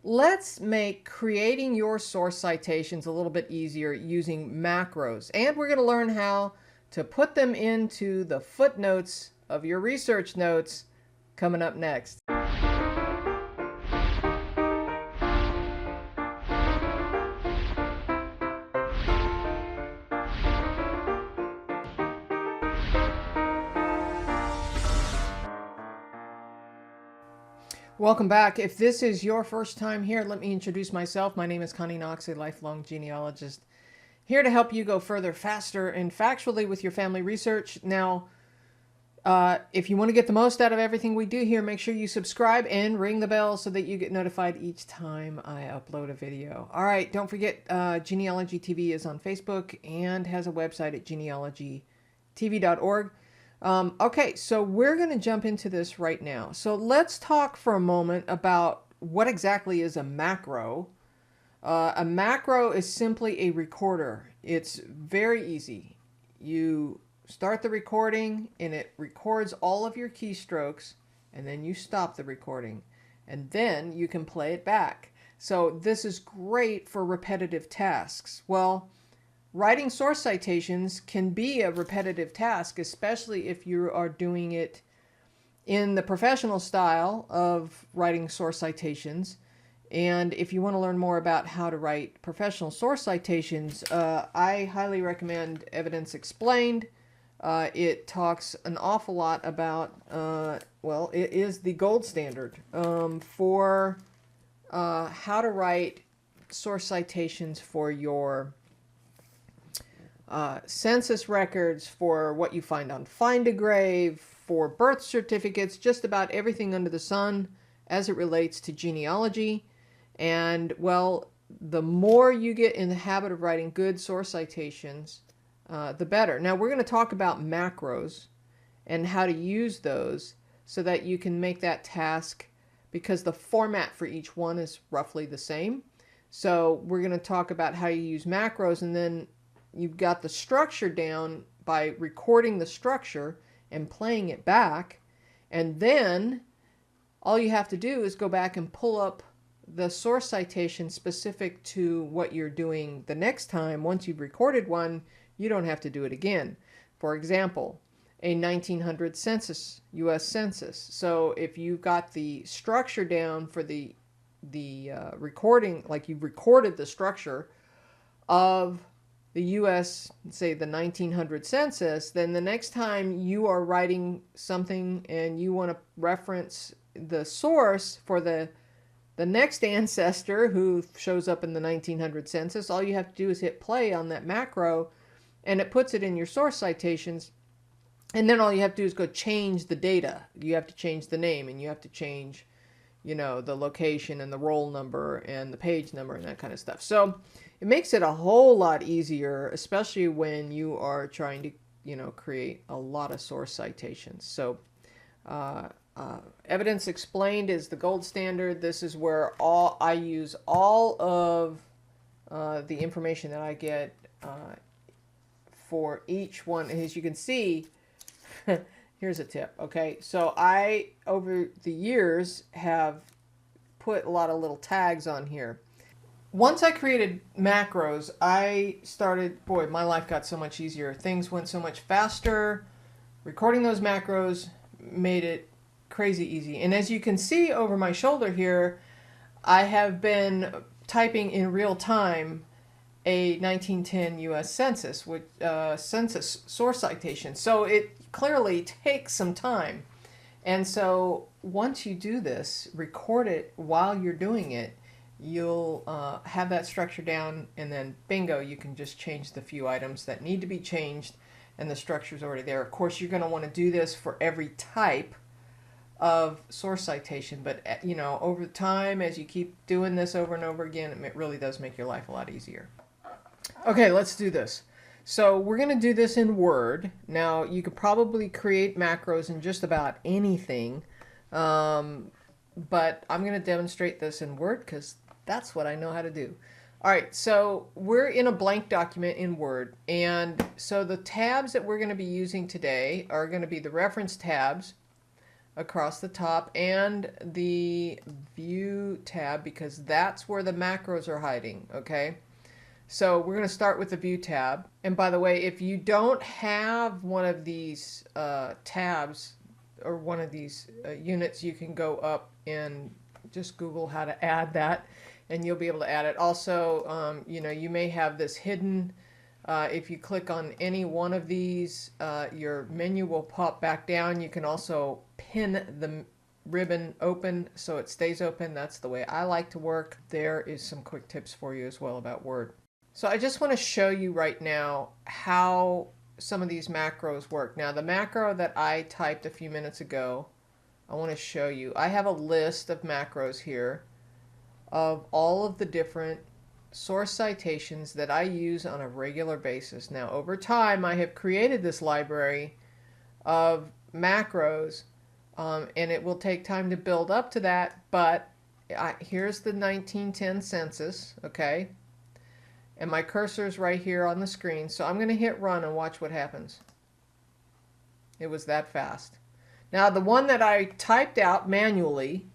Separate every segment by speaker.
Speaker 1: Let's make creating your source citations a little bit easier using macros. And we're going to learn how to put them into the footnotes of your research notes coming up next. Welcome back. If this is your first time here, let me introduce myself. My name is Connie Knox, a lifelong genealogist, here to help you go further, faster, and factually with your family research. Now, if you want to get the most out of everything we do here, make sure you subscribe and ring the bell so that you get notified each time I upload a video. All right, don't forget, Genealogy TV is on Facebook and has a website at genealogytv.org. Okay, so we're going to jump into this right now. So let's talk for a moment about what exactly is a macro. A macro is simply a recorder. It's very easy. You start the recording and it records all of your keystrokes, and then you stop the recording, and then you can play it back. So this is great for repetitive tasks. Well, writing source citations can be a repetitive task, especially if you are doing it in the professional style of writing source citations. And if you want to learn more about how to write professional source citations, I highly recommend Evidence Explained. It talks an awful lot about, well, it is the gold standard for how to write source citations for your census records, for what you find on Find a Grave, for birth certificates, just about everything under the sun as it relates to genealogy. And, well, the more you get in the habit of writing good source citations, the better. Now, we're going to talk about macros and how to use those so that you can make that task, because the format for each one is roughly the same. So we're going to talk about how you use macros, and then you've got the structure down by recording the structure and playing it back. And then all you have to do is go back and pull up the source citation specific to what you're doing the next time. Once you've recorded one, you don't have to do it again. For example, a 1900 census, US Census. So if you've got the structure down for the recording, like you've recorded the structure of the US, say the 1900 census, then the next time you are writing something and you want to reference the source for the next ancestor who shows up in the 1900 census, all you have to do is hit play on that macro and it puts it in your source citations. And then all you have to do is go change the data. You have to change the name, and you have to change, you know, the location and the roll number and the page number and that kind of stuff. So it makes it a whole lot easier, especially when you are trying to, you know, create a lot of source citations. So Evidence Explained is the gold standard. This is where I use all of the information that I get for each one. And as you can see, here's a tip. Okay, so I, over the years, have put a lot of little tags on here. Once I created macros, I started, boy, my life got so much easier. Things went so much faster. Recording those macros made it crazy easy. And as you can see over my shoulder here, I have been typing in real time a 1910 US Census, with census source citation. So it clearly takes some time. And so once you do this, record it while you're doing it, you'll have that structure down, and then bingo, you can just change the few items that need to be changed, and the structure's already there. Of course, you're going to want to do this for every type of source citation, but you know, over time, as you keep doing this over and over again, it really does make your life a lot easier. Okay, let's do this. So we're going to do this in Word. Now, you could probably create macros in just about anything, but I'm going to demonstrate this in Word because that's what I know how to do. All right, so we're in a blank document in Word, and so the tabs that we're going to be using today are going to be the reference tabs. across the top and the View tab because that's where the macros are hiding, okay? So we're going to start with the View tab. And by the way, if you don't have one of these tabs or one of these units, you can go up and just Google how to add that, and you'll be able to add it. Also, you know, you may have this hidden. If you click on any one of these, your menu will pop back down. You can also pin the ribbon open so it stays open. That's the way I like to work. There is some quick tips for you as well about Word. So I just want to show you right now how some of these macros work. Now the macro that I typed a few minutes ago, I want to show you. I have a list of macros here of all of the different source citations that I use on a regular basis. Now over time I have created this library of macros and it will take time to build up to that, but here's the 1910 census, okay? And my cursor is right here on the screen. So I'm going to hit run and watch what happens. It was that fast. Now the one that I typed out manually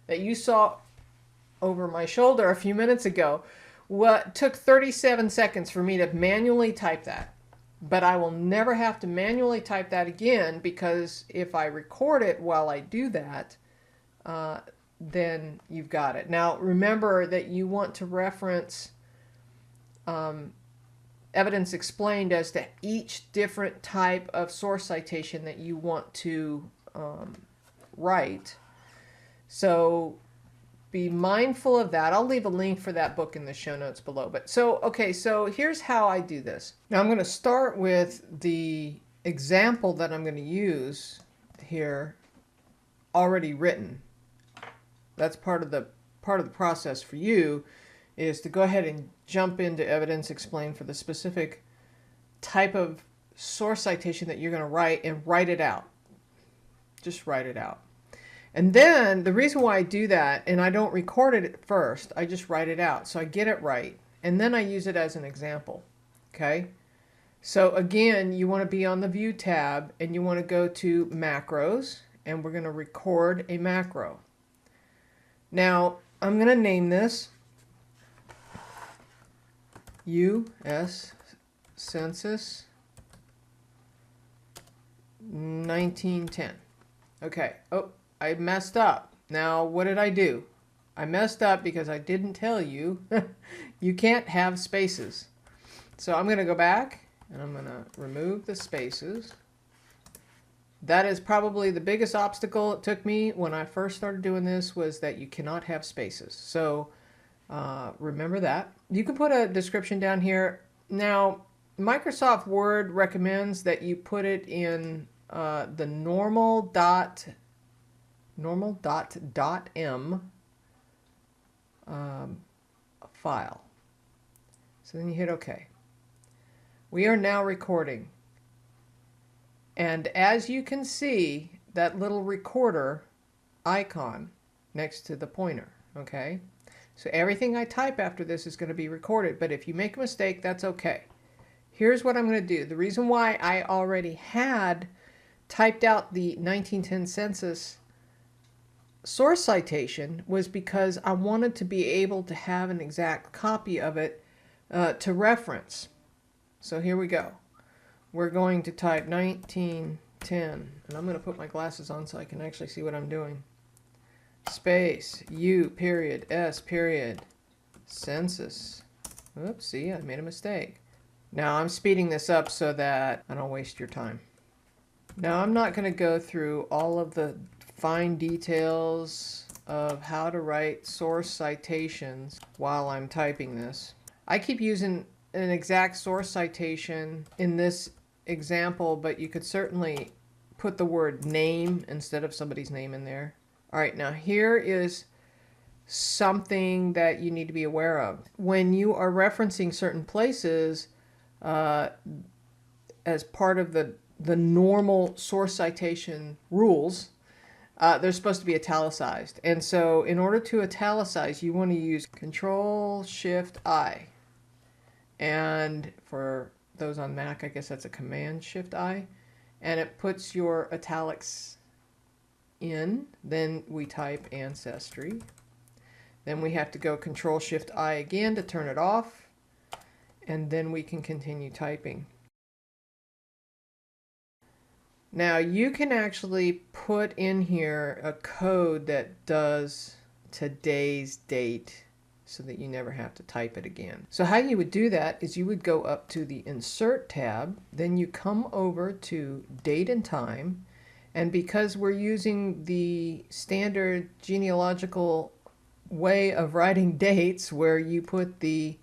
Speaker 1: that you saw over my shoulder a few minutes ago, took 37 seconds for me to manually type that. But I will never have to manually type that again because if I record it while I do that, then you've got it. Now remember that you want to reference evidence explained as to each different type of source citation that you want to write. So be mindful of that. I'll leave a link for that book in the show notes below. But okay, so here's how I do this. Now I'm going to start with the example that I'm going to use here already written. That's part of the process for you, is to go ahead and jump into evidence explained for the specific type of source citation that you're going to write and write it out. Just write it out. And then the reason why I do that, and I don't record it at first, I just write it out. So I get it right. And then I use it as an example. Okay? So again, you want to be on the View tab and you want to go to Macros, and we're going to record a macro. Now, I'm going to name this US Census 1910. Okay. Oh, I messed up. Now, what did I do? I messed up because I didn't tell you you can't have spaces. So I'm going to go back and I'm going to remove the spaces. That is probably the biggest obstacle it took me when I first started doing this, was that you cannot have spaces. So remember that. You can put a description down here. Now, Microsoft Word recommends that you put it in the normal.m file. So then you hit OK. We are now recording. And as you can see, that little recorder icon next to the pointer, okay? So everything I type after this is going to be recorded, but if you make a mistake, that's okay. Here's what I'm going to do. The reason why I already had typed out the 1910 census source citation was because I wanted to be able to have an exact copy of it to reference. So here we go. We're going to type 1910, and I'm going to put my glasses on so I can actually see what I'm doing. Space, U period, S period, census. Oops, see, I made a mistake. Now I'm speeding this up so that I don't waste your time. Now I'm not going to go through all of the fine details of how to write source citations while I'm typing this. I keep using an exact source citation in this example, but you could certainly put the word name instead of somebody's name in there. All right, now here is something that you need to be aware of. When you are referencing certain places as part of the normal source citation rules, they're supposed to be italicized. And so in order to italicize, you want to use Control-Shift-I. And for those on Mac, I guess that's a Command-Shift-I. And it puts your italics in, then we type Ancestry. Then we have to go Control-Shift-I again to turn it off, and then we can continue typing. Now you can actually put in here a code that does today's date so that you never have to type it again. So how you would do that is you would go up to the Insert tab, then you come over to Date and Time, and because we're using the standard genealogical way of writing dates where you put the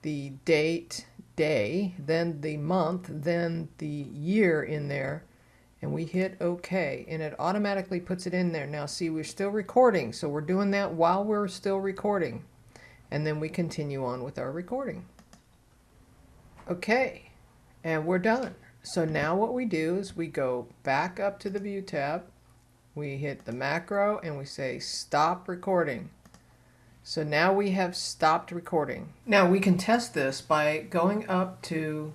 Speaker 1: date, day, then the month, then the year in there, and we hit OK, and it automatically puts it in there. Now see, we're still recording, so we're doing that while we're still recording, and then we continue on with our recording. Okay, and we're done. So now what we do is we go back up to the View tab, we hit the macro, and we say Stop Recording. So now we have stopped recording. Now we can test this by going up to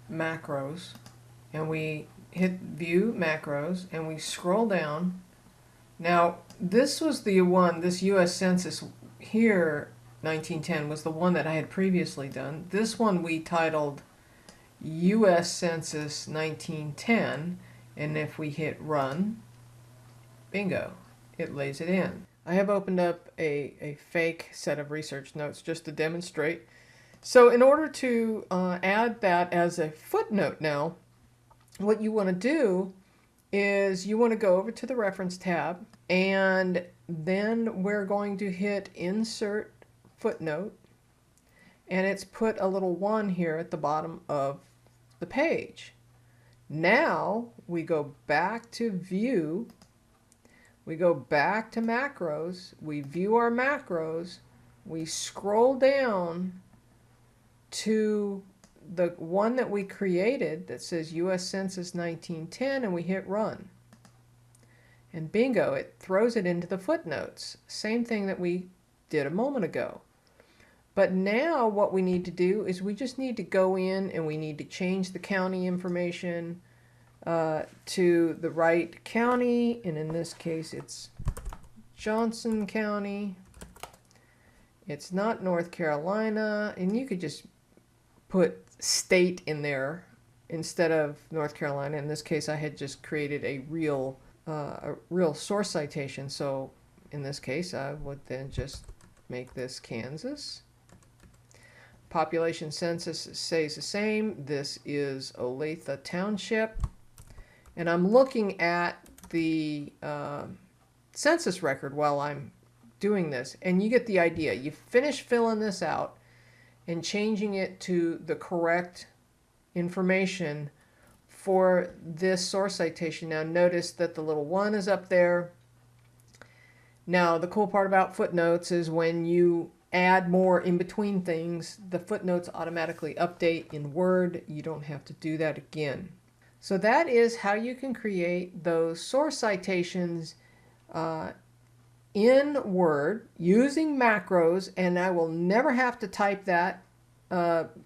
Speaker 1: Macros, and we hit View Macros, and we scroll down. Now this was the one, this US Census here, 1910, was the one that I had previously done. This one we titled US Census 1910, and if we hit Run, bingo, it lays it in. I have opened up a fake set of research notes just to demonstrate. So in order to add that as a footnote now, what you want to do is you want to go over to the Reference tab, and then we're going to hit Insert Footnote, and it's put a little 1 here at the bottom of the page. Now we go back to View, we go back to Macros, we view our macros, we scroll down to the one that we created that says US Census 1910, and we hit Run. And bingo, it throws it into the footnotes. Same thing that we did a moment ago. But now what we need to do is we just need to go in and we need to change the county information to the right county, and in this case it's Johnson County. It's not North Carolina, and you could just put state in there instead of North Carolina. In this case I had just created a real source citation, so in this case I would then just make this Kansas. Population census stays the same. This is Olathe Township. And I'm looking at the census record while I'm doing this. And you get the idea. You finish filling this out and changing it to the correct information for this source citation. Now notice that the little 1 is up there. Now the cool part about footnotes is when you add more in between things, the footnotes automatically update in Word. You don't have to do that again. So that is how you can create those source citations in Word using macros, and I will never have to type that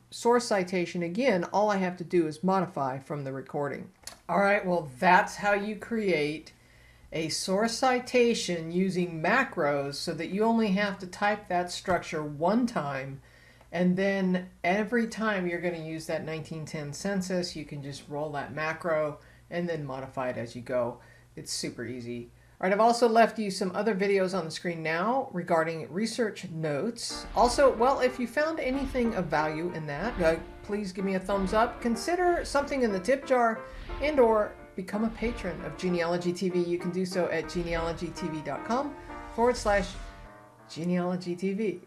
Speaker 1: source citation again. All I have to do is modify from the recording. All right, well, that's how you create a source citation using macros so that you only have to type that structure one time, and then every time you're going to use that 1910 census, you can just roll that macro and then modify it as you go. It's super easy. All right, I've also left you some other videos on the screen now regarding research notes. Also, well, if you found anything of value in that, please give me a thumbs up. Consider something in the tip jar, and or become a patron of Genealogy TV. You can do so at genealogytv.com/genealogytv.